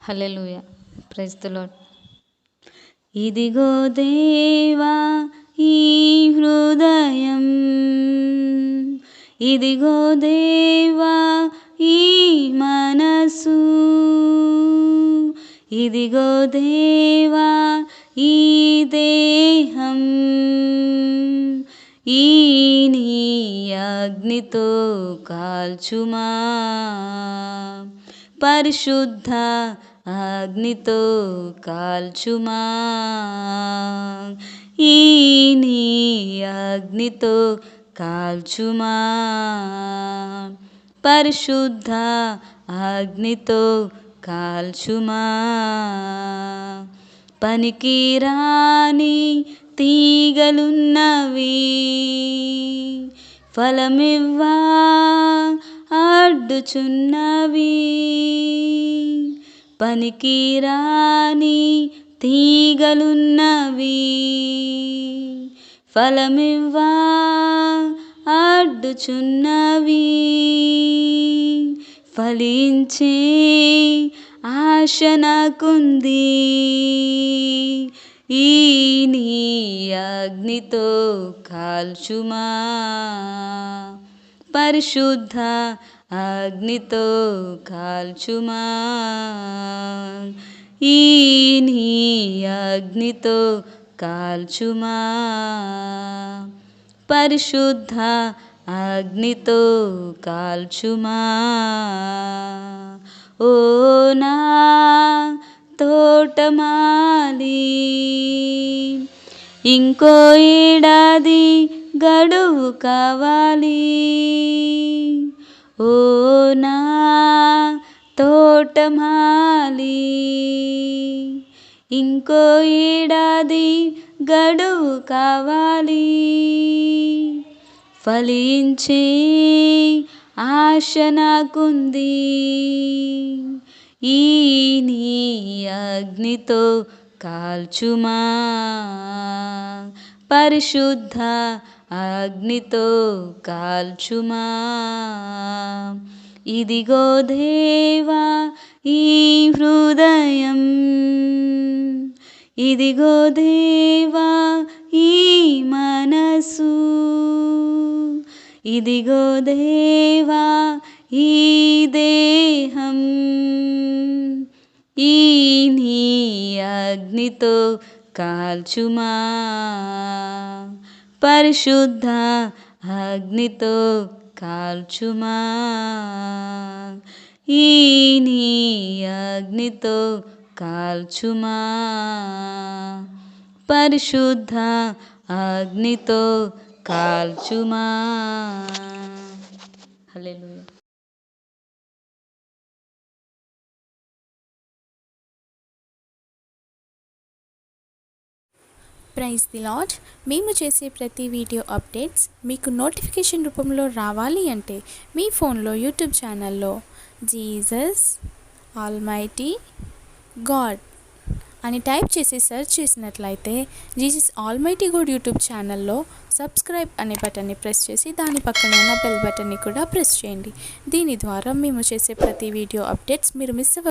Hallelujah. Praise the lord. ఇదిగో దేవా ఈ హృదయం, ఇదిగో దేవా ఈ మనసు, ఇదిగో దేవా ఈ దేహం, ఈ నీ అగ్నితో కాల్చుమా, పరిశుద్ధ అగ్నితో కాల్చుమా, ఈ నీ అగ్నితో కాల్చుమా, పరిశుద్ధ అగ్నితో కాల్చుమా. పనికిరాని తీగలున్నవి ఫలమివ్వా అడ్డుచున్నవి, పనికిరాని తీగలున్నవి ఫలమివ్వా అడ్డుచున్నవి, ఫలించే ఆశ నాకుంది, ఈ నీ అగ్నితో కాల్చుమా, పరిశుద్ధ అగ్నితో కాల్చుమా, ఈ నీ అగ్నితో కాల్చుమా, పరిశుద్ధ అగ్నితో కాల్చుమా. ఓ నా తోటమాలి, ఇంకో ఏడాది గడువు కావాలి, ఓ నా తోటమాలి, ఇంకో ఏడాది గడువు కావాలి, ఫలించే ఆశ నాకుంది, ఈ నీ అగ్నితో కాల్చుమా, పరిశుద్ధ అగ్నితో కాల్చుమా. ఇదిగో దేవా ఈ హృదయం, ఇదిగో దేవా ఈ మనసు, ఇదిగో దేవా ఈ దేహం, ఈ నీ అగ్నితో కాల్చుమా, పరిశుద్ధ అగ్నితో కాల్చుమా, ఈ నీ అగ్నితో కాల్చుమా, పరిశుద్ధ అగ్నితో కాల్చుమా. హల్లెలూయా. Praise the Lord. మేము చేసే ప్రతి వీడియో అప్డేట్స్ మీకు నోటిఫికేషన్ రూపంలో రావాలి అంటే మీ ఫోన్లో యూట్యూబ్ ఛానల్లో జీసస్ ఆల్మైటీ గాడ్ అని టైప్ చేసి సెర్చ్ చేసినట్లయితే జీసస్ ఆల్మైటీ గాడ్ యూట్యూబ్ ఛానల్లో సబ్స్క్రైబ్ అనే బటన్ని ప్రెస్ చేసి దాని పక్కన ఉన్న బెల్ బటన్ని కూడా ప్రెస్ చేయండి. దీని ద్వారా మేము చేసే ప్రతి వీడియో అప్డేట్స్ మీరు మిస్